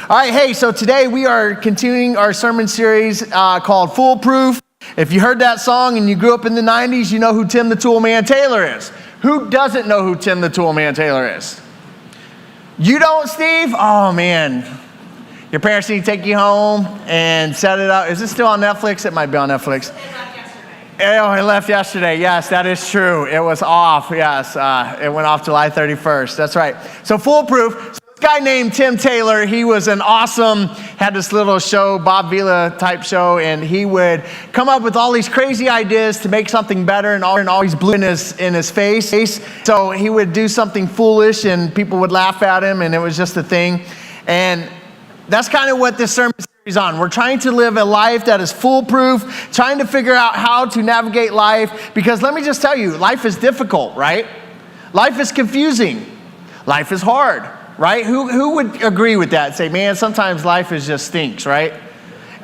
All right, hey, so today we are continuing our sermon series called Foolproof. If you heard that song and you grew up in the 90s, you know who Tim the Tool Man Taylor is. Who doesn't know who Tim the Tool Man Taylor is? You don't, Steve? Oh, man. Your parents need to take you home and set it up. Is it still on Netflix? It might be on Netflix. Oh, it left yesterday. Yes, that is true. It was off. Yes, it went off July 31st. That's right. So Foolproof. So this guy named Tim Taylor, he was an awesome, had this little show, Bob Vila type show, and he would come up with all these crazy ideas to make something better, and always blue in his face. So he would do something foolish, and people would laugh at him, and it was just a thing. And that's kind of what this sermon series on. We're trying to live a life that is foolproof, trying to figure out how to navigate life, because let me just tell you, life is difficult, right? Life is confusing. Life is hard, right? Who would agree with that? Say, man, sometimes life just stinks, right?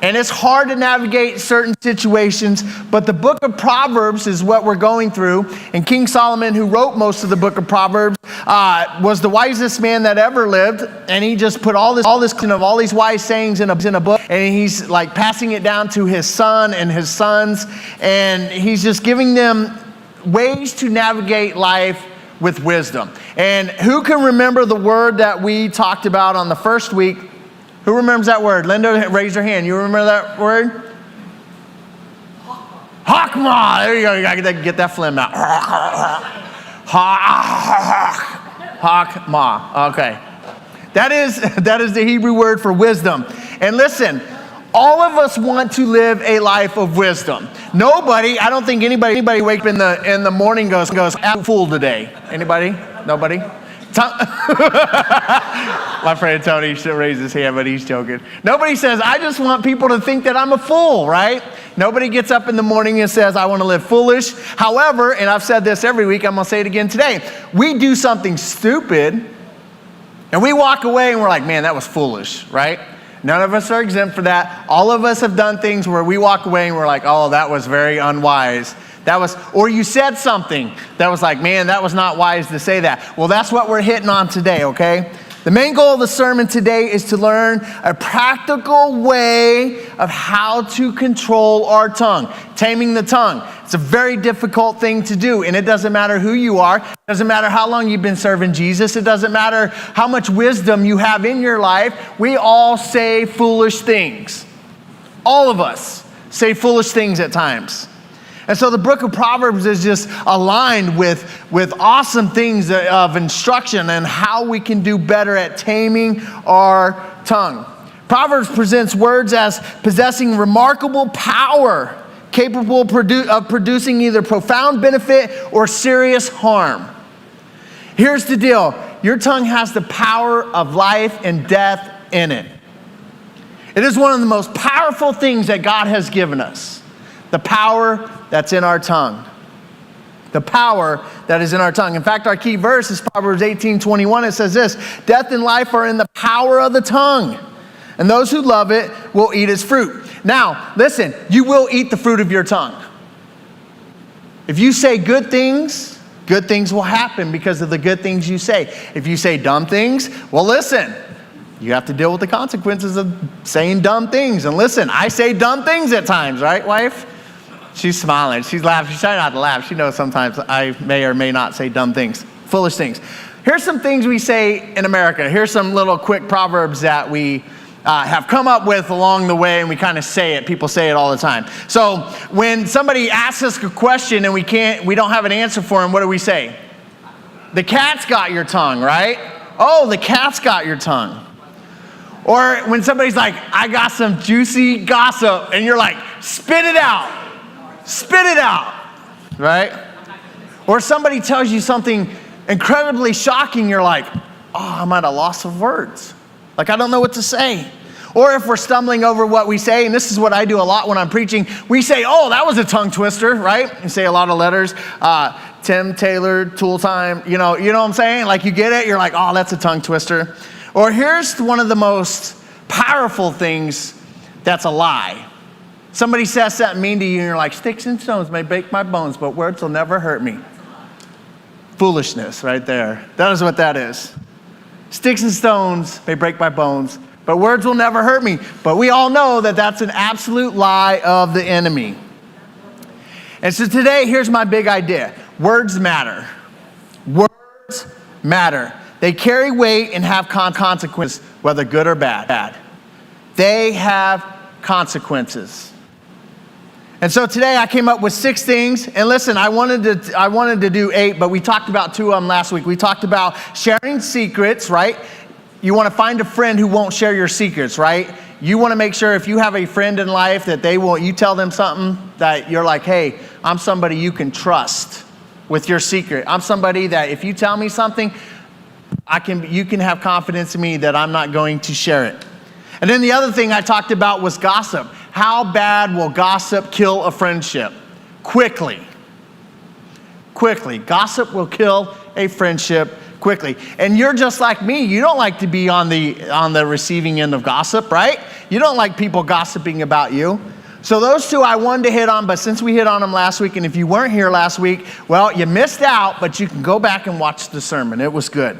And it's hard to navigate certain situations, but the book of Proverbs is what we're going through. And King Solomon, who wrote most of the book of Proverbs, was the wisest man that ever lived. And he just put all these wise sayings in a book, and he's like passing it down to his son and his sons. And he's just giving them ways to navigate life with wisdom. And who can remember the word that we talked about on the first week? Who remembers that word? Linda, raise your hand. You remember that word? Hakma. There you go. You got to get that phlegm out. Hakma. Okay. That is the Hebrew word for wisdom. And listen, all of us want to live a life of wisdom. Nobody, I don't think anybody wake up in the morning goes, I'm a fool today. Anybody? Nobody? My friend Tony should raise his hand, but he's joking. Nobody says, I just want people to think that I'm a fool, right? Nobody gets up in the morning and says, I want to live foolish. However, and I've said this every week, I'm going to say it again today. We do something stupid, and we walk away and we're like, man, that was foolish, right? None of us are exempt for that. All of us have done things where we walk away and we're like, oh, that was very unwise. Or you said something that was like, man, that was not wise to say that. Well, that's what we're hitting on today, okay? The main goal of the sermon today is to learn a practical way of how to control our tongue, taming the tongue. It's a very difficult thing to do, and it doesn't matter who you are. It doesn't matter how long you've been serving Jesus. It doesn't matter how much wisdom you have in your life. We all say foolish things. All of us say foolish things at times. And so the book of Proverbs is just aligned with awesome things of instruction and how we can do better at taming our tongue. Proverbs presents words as possessing remarkable power, capable of producing either profound benefit or serious harm. Here's the deal. Your tongue has the power of life and death in it. It is one of the most powerful things that God has given us. The power that's in our tongue. The power that is in our tongue. In fact, our key verse is Proverbs 18:21. It says this, death and life are in the power of the tongue, and those who love it will eat its fruit. Now, listen, you will eat the fruit of your tongue. If you say good things will happen because of the good things you say. If you say dumb things, well, listen, you have to deal with the consequences of saying dumb things. And listen, I say dumb things at times, right, wife? She's smiling. She's laughing. She's trying not to laugh. She knows sometimes I may or may not say dumb things, foolish things. Here's some things we say in America. Here's some little quick proverbs that we have come up with along the way, and we kind of say it. People say it all the time. So when somebody asks us a question and we don't have an answer for them, what do we say? The cat's got your tongue, right? Oh, the cat's got your tongue. Or when somebody's like, I got some juicy gossip, and you're like, spit it out. Spit it out, right? Or somebody tells you something incredibly shocking, you're like, oh, I'm at a loss of words. Like, I don't know what to say. Or if we're stumbling over what we say, and this is what I do a lot when I'm preaching, we say, oh, that was a tongue twister, right? And say a lot of letters, Tim, Taylor, Tool Time, you know what I'm saying? Like, you get it, you're like, oh, that's a tongue twister. Or here's one of the most powerful things that's a lie. Somebody says something mean to you and you're like, sticks and stones may break my bones, but words will never hurt me. Foolishness right there. That is what that is. Sticks and stones may break my bones, But words will never hurt me. But we all know that that's an absolute lie of the enemy. And so today, here's my big idea. Words matter. Words matter. They carry weight and have consequences, whether good or bad. They have consequences. And so today I came up with 6 things. And listen, I wanted to do 8, but we talked about 2 of them last week. We talked about sharing secrets, right? You want to find a friend who won't share your secrets, right? You want to make sure if you have a friend in life that you tell them something that you're like, hey, I'm somebody you can trust with your secret. I'm somebody that if you tell me something, you can have confidence in me that I'm not going to share it. And then the other thing I talked about was gossip. How bad will gossip kill a friendship? Quickly. Gossip will kill a friendship quickly. And you're just like me. You don't like to be on the receiving end of gossip, right? You don't like people gossiping about you. So those 2 I wanted to hit on, but since we hit on them last week, and if you weren't here last week, well, you missed out, but you can go back and watch the sermon. It was good.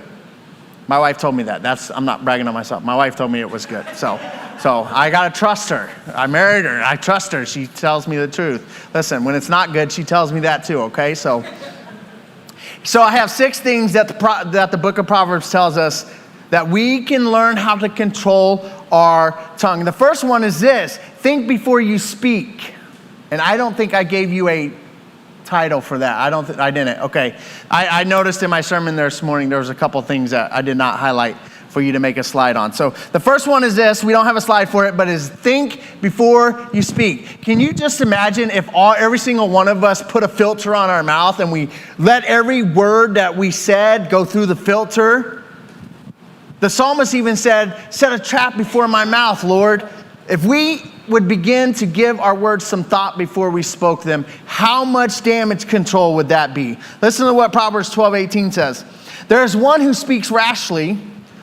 My wife told me that. I'm not bragging on myself. My wife told me it was good. So I got to trust her. I married her. I trust her. She tells me the truth. Listen, when it's not good, she tells me that too, okay? So I have 6 things that the book of Proverbs tells us that we can learn how to control our tongue. The first one is this: think before you speak. And I don't think I gave you a title for that. I didn't. Okay. I noticed in my sermon this morning there was a couple things that I did not highlight for you to make a slide on. So the first one is this. We don't have a slide for it, but is think before you speak. Can you just imagine if every single one of us put a filter on our mouth and we let every word that we said go through the filter? The psalmist even said, set a trap before my mouth, Lord. If we would begin to give our words some thought before we spoke them, how much damage control would that be? Listen to what Proverbs 12:18 says. There is one who speaks rashly,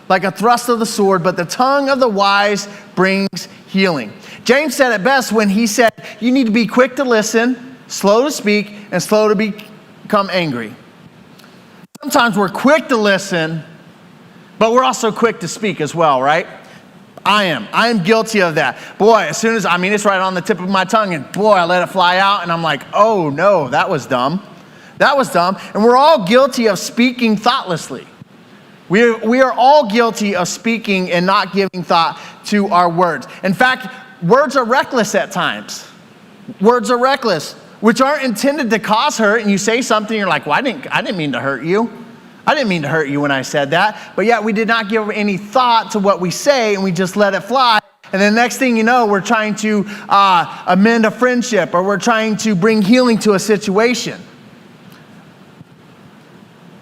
like a thrust of the sword, but the tongue of the wise brings healing. James said it best when he said, you need to be quick to listen, slow to speak, and slow to become angry. Sometimes we're quick to listen, but we're also quick to speak as well, right? I am guilty of that. Boy, as soon as, it's right on the tip of my tongue, and boy, I let it fly out, and I'm like, oh no, that was dumb. And we're all guilty of speaking thoughtlessly. We are all guilty of speaking and not giving thought to our words. In fact, words are reckless at times. Words are reckless, which aren't intended to cause hurt, and you say something, you're like, well, I didn't mean to hurt you. I didn't mean to hurt you when I said that, but yet we did not give any thought to what we say, and we just let it fly. And the next thing you know, we're trying to amend a friendship, or we're trying to bring healing to a situation.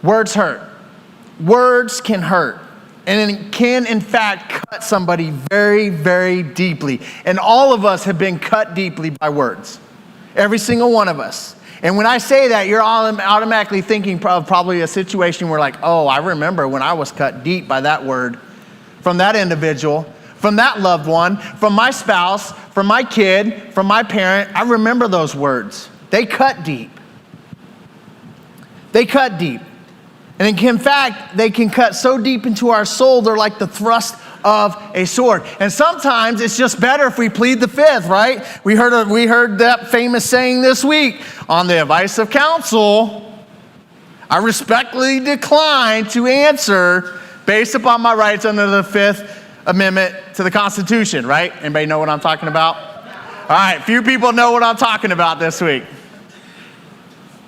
Words hurt. Words can hurt, and it can, in fact, cut somebody very, very deeply. And all of us have been cut deeply by words. Every single one of us. And when I say that, you're automatically thinking of probably a situation where like, oh, I remember when I was cut deep by that word from that individual, from that loved one, from my spouse, from my kid, from my parent. I remember those words. They cut deep. They cut deep. And in fact, they can cut so deep into our soul, they're like the thrust of a sword. And sometimes it's just better if we plead the fifth, right? We heard that famous saying this week, on the advice of counsel, I respectfully decline to answer based upon my rights under the Fifth Amendment to the Constitution, right? Anybody know what I'm talking about? All right, few people know what I'm talking about this week.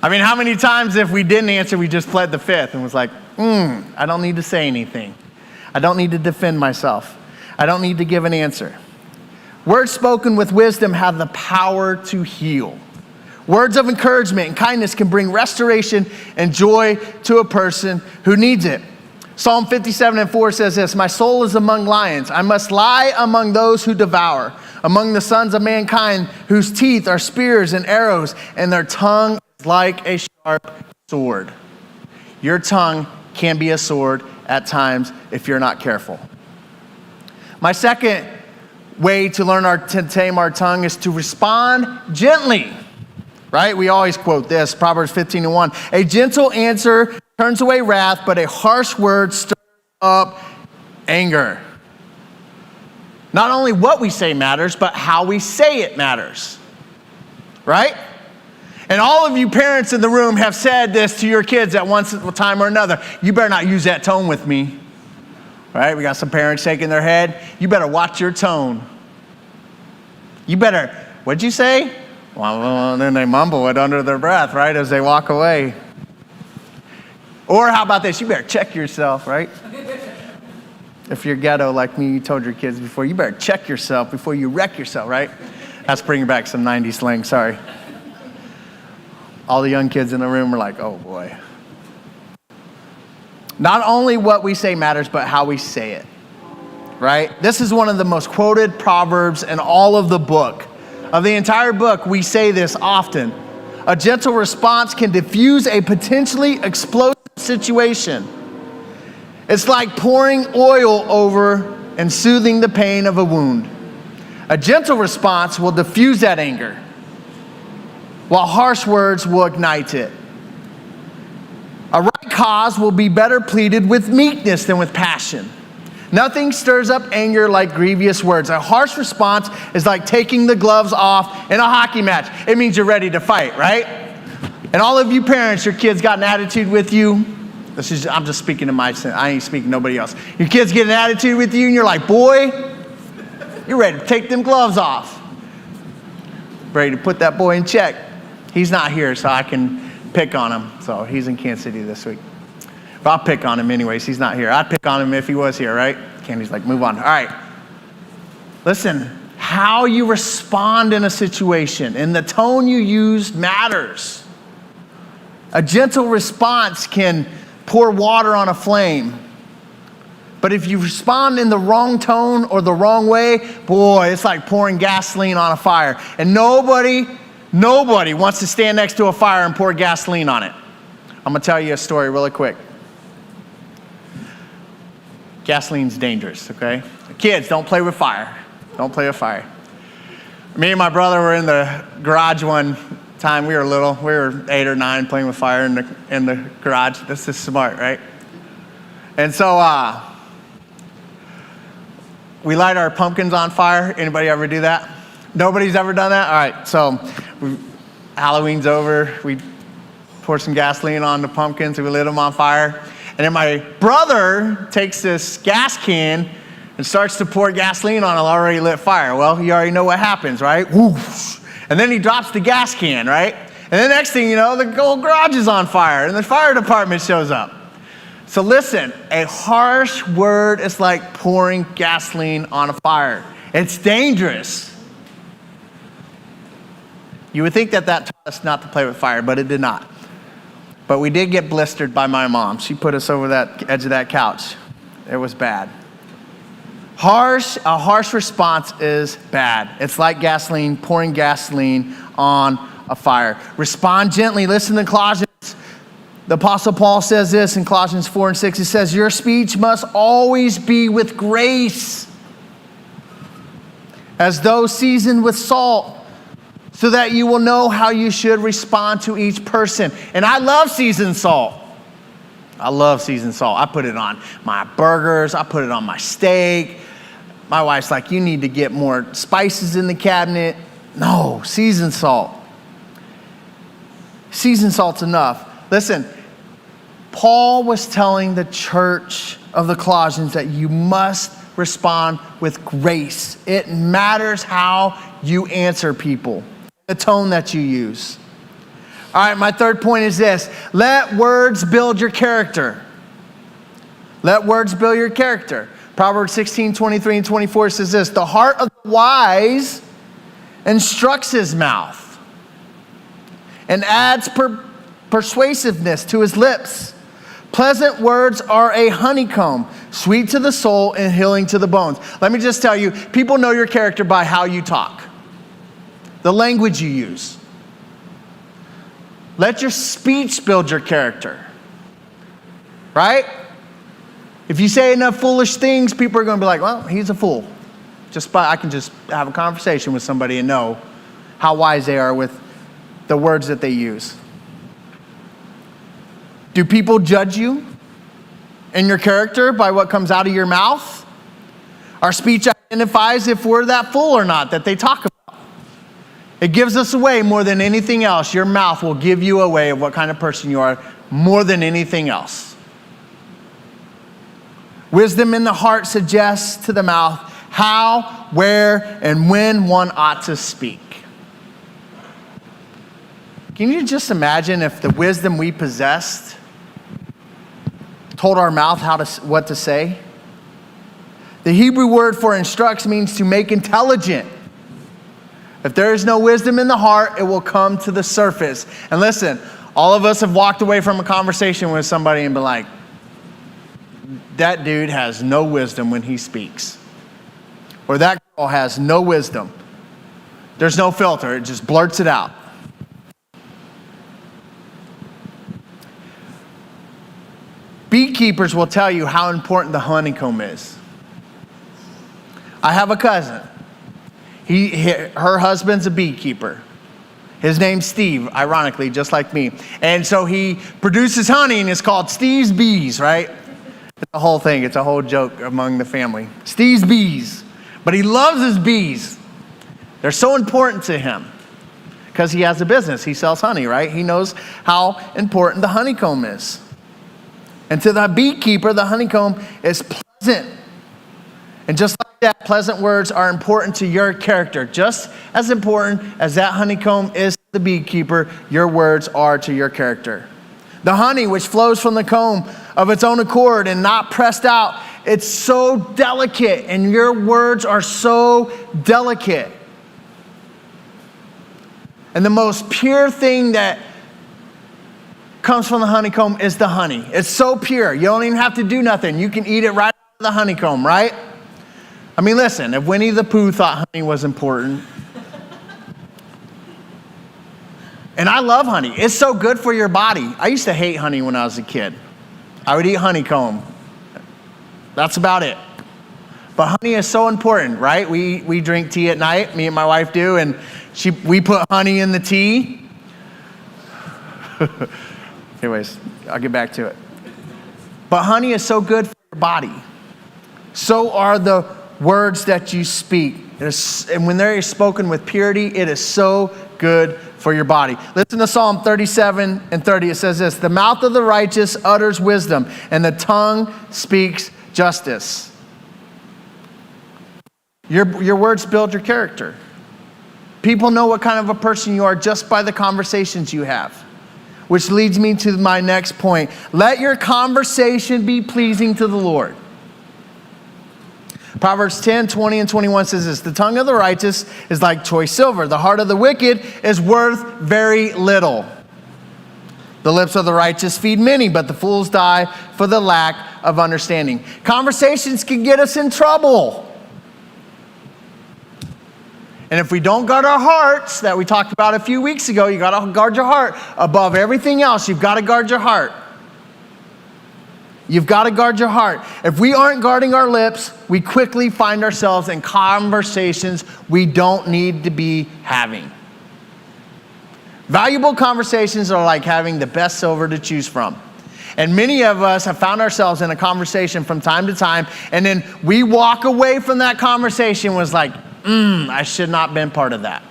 How many times if we didn't answer, we just pled the fifth and was like, I don't need to say anything. I don't need to defend myself. I don't need to give an answer. Words spoken with wisdom have the power to heal. Words of encouragement and kindness can bring restoration and joy to a person who needs it. Psalm 57:4 says this, my soul is among lions. I must lie among those who devour, among the sons of mankind whose teeth are spears and arrows, and their tongue is like a sharp sword. Your tongue can be a sword at times if you're not careful. My second way to learn to tame our tongue is to respond gently, right? We always quote this, Proverbs 15:1. A gentle answer turns away wrath, but a harsh word stirs up anger. Not only what we say matters, but how we say it matters. Right? And all of you parents in the room have said this to your kids at one time or another. You better not use that tone with me. Right? We got some parents shaking their head. You better watch your tone. You better, what'd you say? Well, then they mumble it under their breath, right, as they walk away. Or how about this? You better check yourself, right? If you're ghetto like me, you told your kids before, you better check yourself before you wreck yourself, right? That's bringing back some 90s slang, sorry. All the young kids in the room are like, oh boy. Not only what we say matters, but how we say it, right? This is one of the most quoted proverbs in all of the book. Of the entire book, we say this often. A gentle response can diffuse a potentially explosive situation. It's like pouring oil over and soothing the pain of a wound. A gentle response will diffuse that anger, while harsh words will ignite it. A right cause will be better pleaded with meekness than with passion. Nothing stirs up anger like grievous words. A harsh response is like taking the gloves off in a hockey match. It means you're ready to fight, right? And all of you parents, your kids got an attitude with you. I'm just speaking to my son. I ain't speaking to nobody else. Your kids get an attitude with you and you're like, boy, you're ready to take them gloves off. Ready to put that boy in check. He's not here, so I can pick on him. So he's in Kansas City this week. But I'll pick on him anyways. He's not here. I'd pick on him if he was here, right? Candy's like, move on. All right. Listen, how you respond in a situation and the tone you use matters. A gentle response can pour water on a flame. But if you respond in the wrong tone or the wrong way, boy, it's like pouring gasoline on a fire. And nobody wants to stand next to a fire and pour gasoline on it. I'm going to tell you a story really quick. Gasoline's dangerous, okay? Kids, don't play with fire. Don't play with fire. Me and my brother were in the garage one time. We were little. We were 8 or 9 playing with fire in the garage. This is smart, right? And so we light our pumpkins on fire. Anybody ever do that? Nobody's ever done that? All right, so Halloween's over. We pour some gasoline on the pumpkins and we lit them on fire. And then my brother takes this gas can and starts to pour gasoline on an already lit fire. Well, you already know what happens, right? Whoosh. And then he drops the gas can, right? And the next thing you know, the whole garage is on fire and the fire department shows up. So listen, a harsh word is like pouring gasoline on a fire. It's dangerous. You would think that taught us not to play with fire, but it did not. But we did get blistered by my mom. She put us over that edge of that couch. It was bad. A harsh response is bad. It's like gasoline, pouring gasoline on a fire. Respond gently. Listen to Colossians. The Apostle Paul says this in Colossians 4 and 6. He says, your speech must always be with grace, as though seasoned with salt, so that you will know how you should respond to each person. And I love seasoned salt. I love seasoned salt. I put it on my burgers. I put it on my steak. My wife's like, you need to get more spices in the cabinet. No, seasoned salt. Seasoned salt's enough. Listen, Paul was telling the church of the Colossians that you must respond with grace. It matters how you answer people, the tone that you use. All right, my third point is this. Let words build your character. Let words build your character. Proverbs 16, 23 and 24 says this. The heart of the wise instructs his mouth and adds persuasiveness to his lips. Pleasant words are a honeycomb, sweet to the soul and healing to the bones. Let me just tell you, people know your character by how you talk, the language you use. Let your speech build your character, right? If you say enough foolish things, people are going to be like, well, he's a fool. I can just have a conversation with somebody and know how wise they are with the words that they use. Do people judge you and your character by what comes out of your mouth? Our speech identifies if we're that fool or not that they talk about. It gives us away more than anything else. Your mouth will give you away of what kind of person you are more than anything else. Wisdom in the heart suggests to the mouth how, where, and when one ought to speak. Can you just imagine if the wisdom we possessed told our mouth what to say? The Hebrew word for instructs means to make intelligent. If there is no wisdom in the heart, it will come to the surface. And listen, all of us have walked away from a conversation with somebody and been like, that dude has no wisdom when he speaks. Or that girl has no wisdom. There's no filter, it just blurts it out. Beekeepers will tell you how important the honeycomb is. I have a cousin. Her husband's a beekeeper. His name's Steve, ironically, just like me. And so he produces honey, and it's called Steve's Bees, right? It's a whole thing. It's a whole joke among the family. Steve's Bees. But he loves his bees. They're so important to him because he has a business. He sells honey, right? He knows how important the honeycomb is. And to the beekeeper, the honeycomb is pleasant. And just like that, pleasant words are important to your character. Just as important as that honeycomb is to the beekeeper, your words are to your character. The honey, which flows from the comb of its own accord and not pressed out, it's so delicate, and your words are so delicate. And the most pure thing that comes from the honeycomb is the honey. It's so pure. You don't even have to do nothing. You can eat it right out of the honeycomb, right? I mean, listen, if Winnie the Pooh thought honey was important, and I love honey. It's so good for your body. I used to hate honey when I was a kid. I would eat honeycomb. That's about it. But honey is so important, right? We drink tea at night, me and my wife do, and we put honey in the tea. Anyways, I'll get back to it. But honey is so good for your body. So are the words that you speak. And when they're spoken with purity, it is so good for your body. Listen to Psalm 37 and 30. It says this: the mouth of the righteous utters wisdom, and the tongue speaks justice. Your words build your character. People know what kind of a person you are just by the conversations you have. Which leads me to my next point. Let your conversation be pleasing to the Lord. Proverbs 10, 20, and 21 says this: the tongue of the righteous is like choice silver. The heart of the wicked is worth very little. The lips of the righteous feed many, but the fools die for the lack of understanding. Conversations can get us in trouble. And if we don't guard our hearts, that we talked about a few weeks ago, you got to guard your heart. Above everything else, you've got to guard your heart. You've got to guard your heart. If we aren't guarding our lips, we quickly find ourselves in conversations we don't need to be having. Valuable conversations are like having the best silver to choose from. And many of us have found ourselves in a conversation from time to time, and then we walk away from that conversation was like, I should not have been part of that.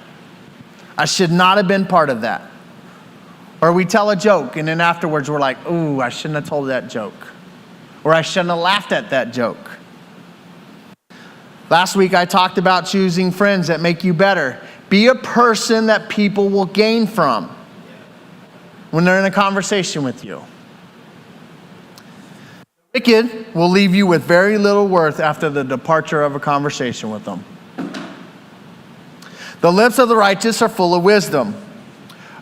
I should not have been part of that. Or we tell a joke, and then afterwards we're like, ooh, I shouldn't have told that joke. Or I shouldn't have laughed at that joke. Last week I talked about choosing friends that make you better. Be a person that people will gain from when they're in a conversation with you. The wicked will leave you with very little worth after the departure of a conversation with them. The lips of the righteous are full of wisdom,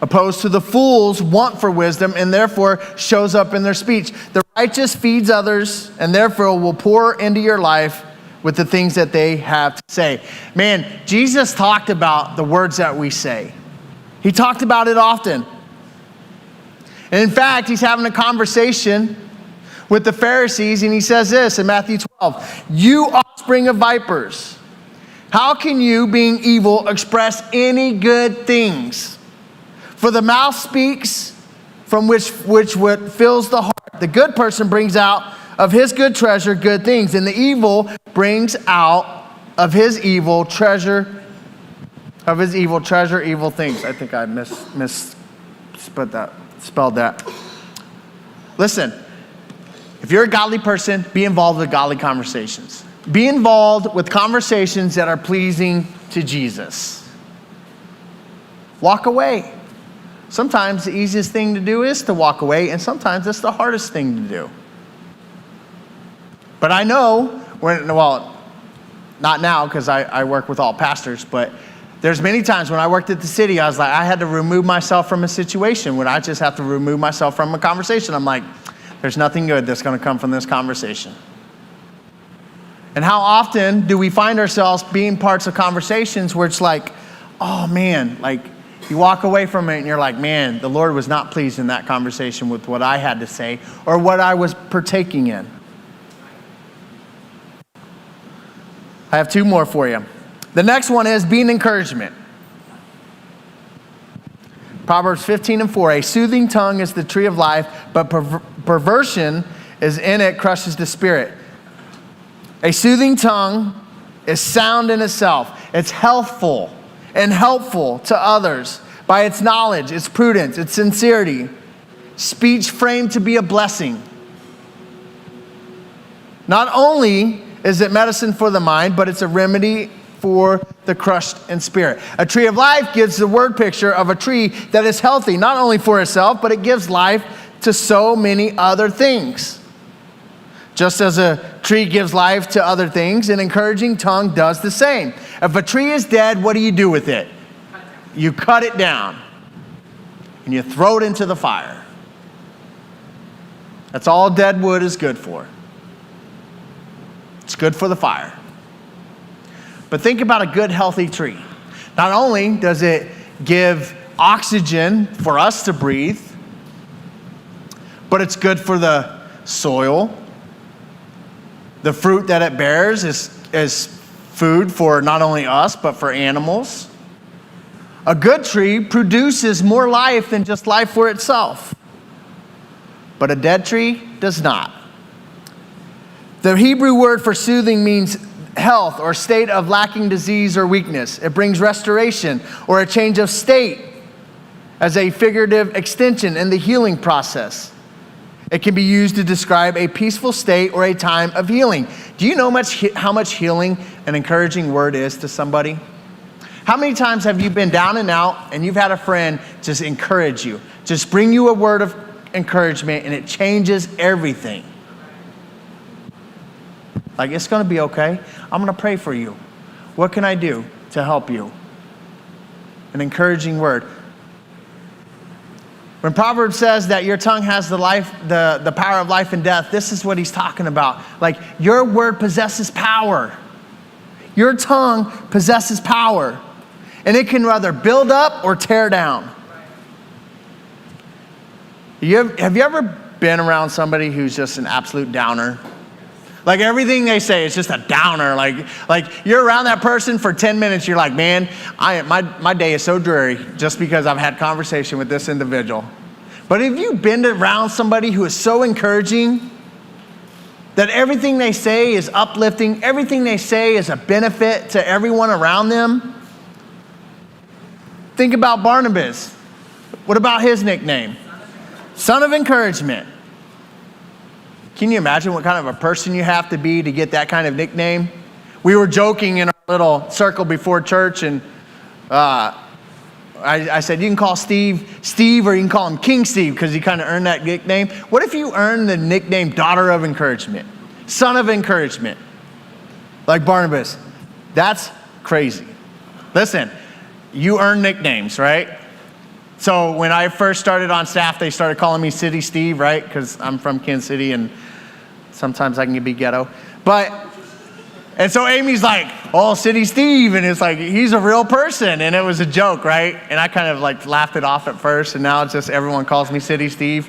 opposed to the fools' want for wisdom, and therefore shows up in their speech. The righteous feeds others, and therefore will pour into your life with the things that they have to say. Man, Jesus talked about the words that we say. He talked about it often. And in fact, he's having a conversation with the Pharisees, and he says this in Matthew 12, "You offspring of vipers, how can you, being evil, express any good things? For the mouth speaks from which what fills the heart. The good person brings out of his good treasure good things, and the evil brings out of his evil treasure evil things. I think I spelled that. Listen, if you're a godly person, be involved with godly conversations. Be involved with conversations that are pleasing to Jesus. Walk away. Sometimes the easiest thing to do is to walk away, and sometimes it's the hardest thing to do. But I know, not now because I work with all pastors, but there's many times when I worked at the city, I was like, I had to remove myself from a situation when I just have to remove myself from a conversation. I'm like, there's nothing good that's going to come from this conversation. And how often do we find ourselves being parts of conversations where it's like, oh man, like you walk away from it and you're like, man, the Lord was not pleased in that conversation with what I had to say or what I was partaking in. I have two more for you. The next one is be an encouragement. Proverbs 15:4, a soothing tongue is the tree of life, but perversion is in it crushes the spirit. A soothing tongue is sound in itself. It's healthful and helpful to others by its knowledge, its prudence, its sincerity. Speech framed to be a blessing. Not only is it medicine for the mind, but it's a remedy for the crushed in spirit. A tree of life gives the word picture of a tree that is healthy, not only for itself, but it gives life to so many other things. Just as a tree gives life to other things, an encouraging tongue does the same. If a tree is dead, what do you do with it? You cut it down and you throw it into the fire. That's all dead wood is good for. It's good for the fire. But think about a good, healthy tree. Not only does it give oxygen for us to breathe, but it's good for the soil. The fruit that it bears is food for not only us, but for animals. A good tree produces more life than just life for itself. But a dead tree does not. The Hebrew word for soothing means health or state of lacking disease or weakness. It brings restoration or a change of state as a figurative extension in the healing process. It can be used to describe a peaceful state or a time of healing. Do you know how much healing an encouraging word is to somebody? How many times have you been down and out and you've had a friend just encourage you, just bring you a word of encouragement, and it changes everything? Like, it's going to be okay. I'm going to pray for you. What can I do to help you? An encouraging word. When Proverbs says that your tongue has the power of life and death, this is what he's talking about. Like, your word possesses power. Your tongue possesses power. And it can rather build up or tear down. Have you ever been around somebody who's just an absolute downer? Like, everything they say is just a downer. Like you're around that person for 10 minutes, you're like, man, my day is so dreary just because I've had conversation with this individual. But have you been around somebody who is so encouraging that everything they say is uplifting, everything they say is a benefit to everyone around them? Think about Barnabas. What about his nickname? Son of Encouragement. Can you imagine what kind of a person you have to be to get that kind of nickname? We were joking in our little circle before church, and I said, you can call Steve, or you can call him King Steve, because he kind of earned that nickname. What if you earned the nickname Daughter of Encouragement, Son of Encouragement, like Barnabas? That's crazy. Listen, you earn nicknames, right? So when I first started on staff, they started calling me City Steve, right? Because I'm from Kansas City, and sometimes I can be ghetto. And so Amy's like, oh, City Steve. And it's like, he's a real person. And it was a joke, right? And I kind of like laughed it off at first. And now it's just everyone calls me City Steve.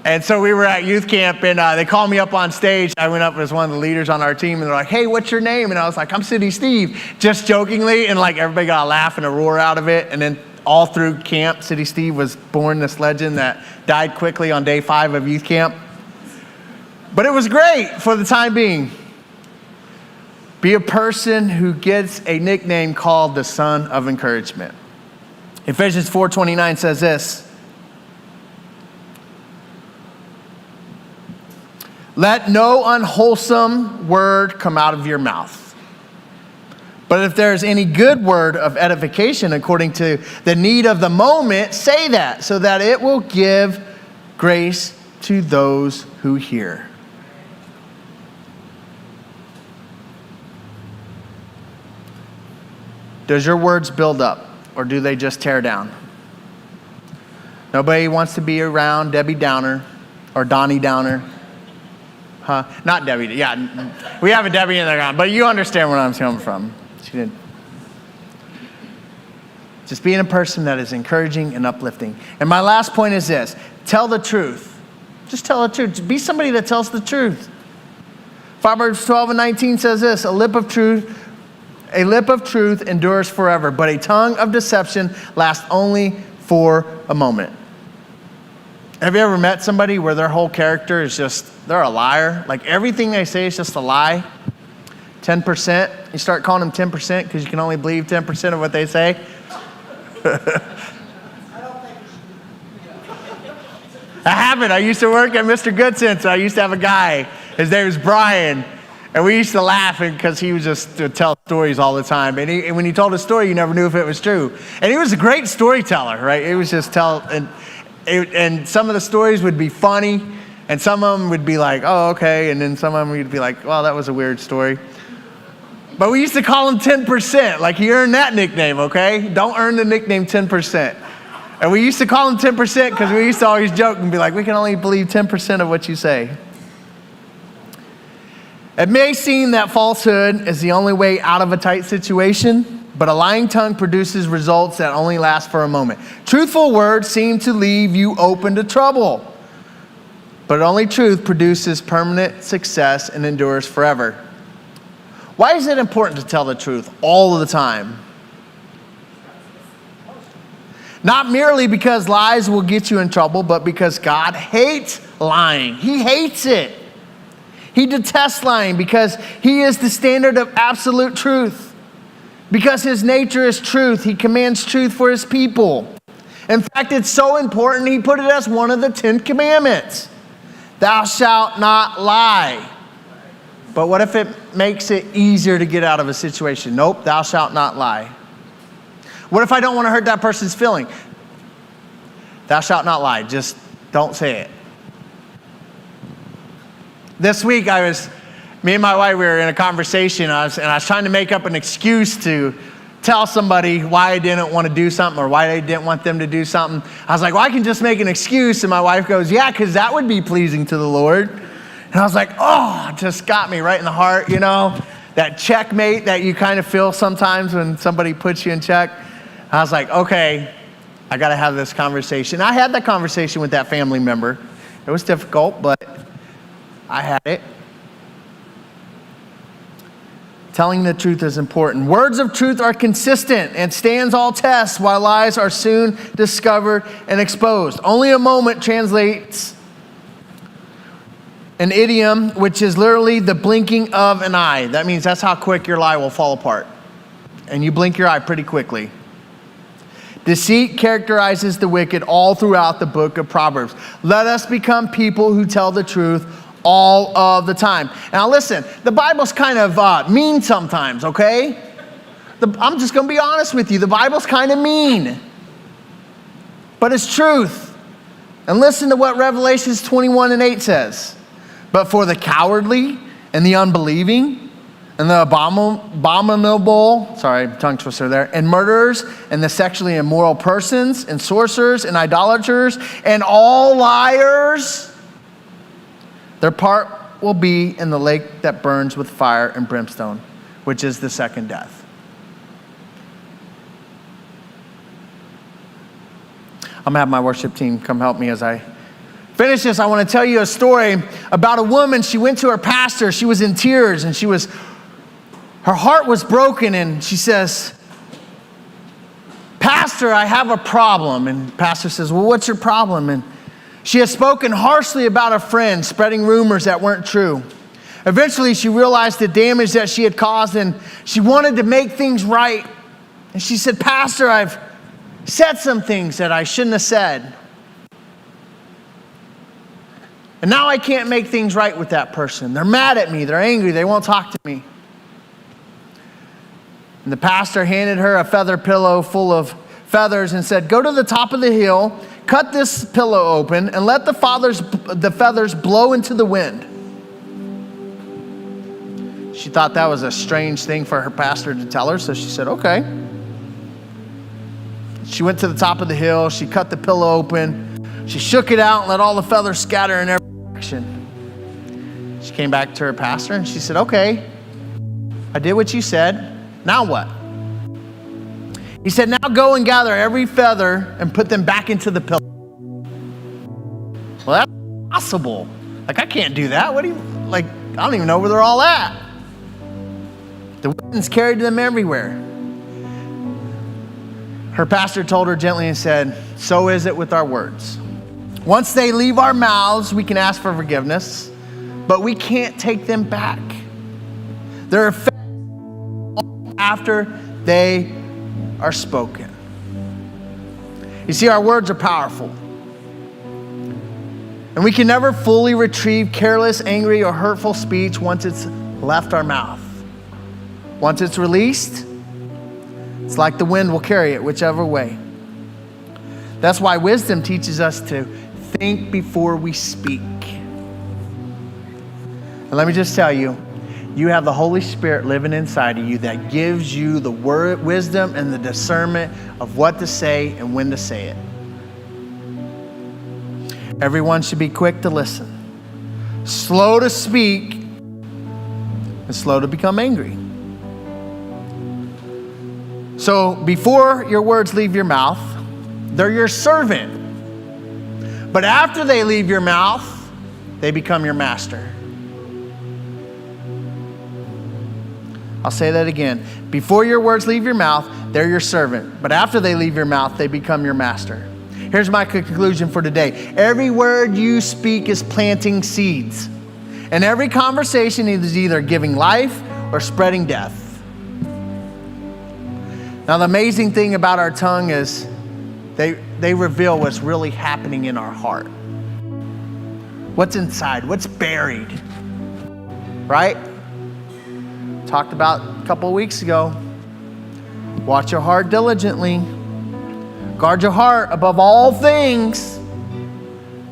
And so we were at youth camp, and they called me up on stage. I went up as one of the leaders on our team, and they're like, hey, what's your name? And I was like, I'm City Steve, just jokingly. And like everybody got a laugh and a roar out of it. And then all through camp, City Steve was born, this legend that died quickly on day 5 of youth camp. But it was great for the time being. Be a person who gets a nickname called the son of encouragement. Ephesians 4:29 says this. Let no unwholesome word come out of your mouth. But if there is any good word of edification according to the need of the moment, say that, so that it will give grace to those who hear. Does your words build up, or do they just tear down? Nobody wants to be around Debbie Downer or Donnie Downer. Huh? Not Debbie. Yeah, we have a Debbie in there, but you understand where I'm coming from. She didn't. Just being a person that is encouraging and uplifting. And my last point is this. Tell the truth. Just tell the truth. Be somebody that tells the truth. Proverbs 12:19 says this, a lip of truth endures forever, but a tongue of deception lasts only for a moment. Have you ever met somebody where their whole character is just, they're a liar? Like everything they say is just a lie? 10%. You start calling them 10% because you can only believe 10% of what they say. I haven't. I used to work at Mr. Goodsense. I used to have a guy. His name was Brian. And we used to laugh because he would just tell stories all the time. And when he told a story, you never knew if it was true. And he was a great storyteller, right? It was just and some of the stories would be funny. And some of them would be like, oh, okay. And then some of them would be like, well, that was a weird story. But we used to call him 10%. Like he earned that nickname, okay? Don't earn the nickname 10%. And we used to call him 10% because we used to always joke and be like, we can only believe 10% of what you say. It may seem that falsehood is the only way out of a tight situation, but a lying tongue produces results that only last for a moment. Truthful words seem to leave you open to trouble, but only truth produces permanent success and endures forever. Why is it important to tell the truth all of the time? Not merely because lies will get you in trouble, but because God hates lying. He hates it. He detests lying because he is the standard of absolute truth. Because his nature is truth, he commands truth for his people. In fact, it's so important, he put it as one of the 10 commandments. Thou shalt not lie. But what if it makes it easier to get out of a situation? Nope, thou shalt not lie. What if I don't want to hurt that person's feeling? Thou shalt not lie. Just don't say it. This week, me and my wife, we were in a conversation, and I was trying to make up an excuse to tell somebody why I didn't want to do something or why I didn't want them to do something. I was like, well, I can just make an excuse. And my wife goes, yeah, because that would be pleasing to the Lord. And I was like, oh, it just got me right in the heart, you know, that checkmate that you kind of feel sometimes when somebody puts you in check. I was like, okay, I got to have this conversation. I had that conversation with that family member. It was difficult, but I had it. Telling the truth is important. Words of truth are consistent and stands all tests, while lies are soon discovered and exposed. Only a moment translates an idiom, which is literally the blinking of an eye. That means that's how quick your lie will fall apart. And you blink your eye pretty quickly. Deceit characterizes the wicked all throughout the book of Proverbs. Let us become people who tell the truth all of the time. Now listen, the Bible's kind of mean sometimes, okay? I'm just going to be honest with you. The Bible's kind of mean. But it's truth. And listen to what Revelations 21:8 says. But for the cowardly and the unbelieving and the abominable, tongue twister there, and murderers and the sexually immoral persons and sorcerers and idolaters and all liars, their part will be in the lake that burns with fire and brimstone, which is the second death. I'm going to have my worship team come help me as I finish this. I want to tell you a story about a woman. She went to her pastor. She was in tears, and her heart was broken, and she says, Pastor, I have a problem. And pastor says, well, what's your problem? And she has spoken harshly about a friend, spreading rumors that weren't true. Eventually, she realized the damage that she had caused, and she wanted to make things right. And she said, Pastor, I've said some things that I shouldn't have said. And now I can't make things right with that person. They're mad at me. They're angry. They won't talk to me. And the pastor handed her a feather pillow full of feathers and said, go to the top of the hill, cut this pillow open, and let the feathers blow into the wind. She thought that was a strange thing for her pastor to tell her, so she said, okay. She went to the top of the hill. She cut the pillow open. She shook it out and let all the feathers scatter in every direction. She came back to her pastor and she said, okay, I did what you said. Now what? He said, now go and gather every feather and put them back into the pillow. Well, that's impossible. Like, I can't do that. I don't even know where they're all at. The winds carried them everywhere. Her pastor told her gently and said, so is it with our words. Once they leave our mouths, we can ask for forgiveness, but we can't take them back. They're effective after they are spoken. You see, our words are powerful. And we can never fully retrieve careless, angry, or hurtful speech once it's left our mouth. Once it's released, it's like the wind will carry it whichever way. That's why wisdom teaches us to think before we speak. And let me just tell you, you have the Holy Spirit living inside of you that gives you the word, wisdom and the discernment of what to say and when to say it. Everyone should be quick to listen, slow to speak, and slow to become angry. So before your words leave your mouth, they're your servant. But after they leave your mouth, they become your master. I'll say that again. Before your words leave your mouth, they're your servant. But after they leave your mouth, they become your master. Here's my conclusion for today. Every word you speak is planting seeds. And every conversation is either giving life or spreading death. Now, the amazing thing about our tongue is they reveal what's really happening in our heart. What's inside, what's buried, right? Talked about a couple of weeks ago. Watch your heart diligently. Guard your heart above all things,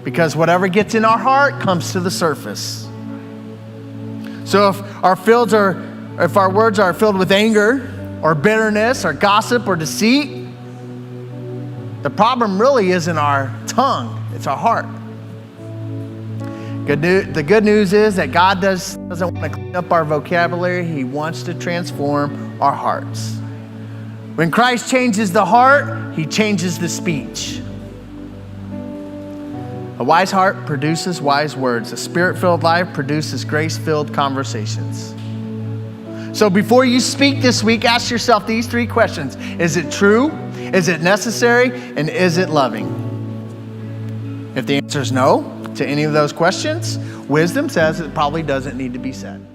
because whatever gets in our heart comes to the surface. So if our words are filled with anger or bitterness or gossip or deceit, the problem really isn't our tongue, it's our heart. The good news is that God doesn't want to clean up our vocabulary. He wants to transform our hearts. When Christ changes the heart, he changes the speech. A wise heart produces wise words. A spirit-filled life produces grace-filled conversations. So before you speak this week, ask yourself these 3 questions. Is it true? Is it necessary? And is it loving? If the answer is no to any of those questions, wisdom says it probably doesn't need to be said.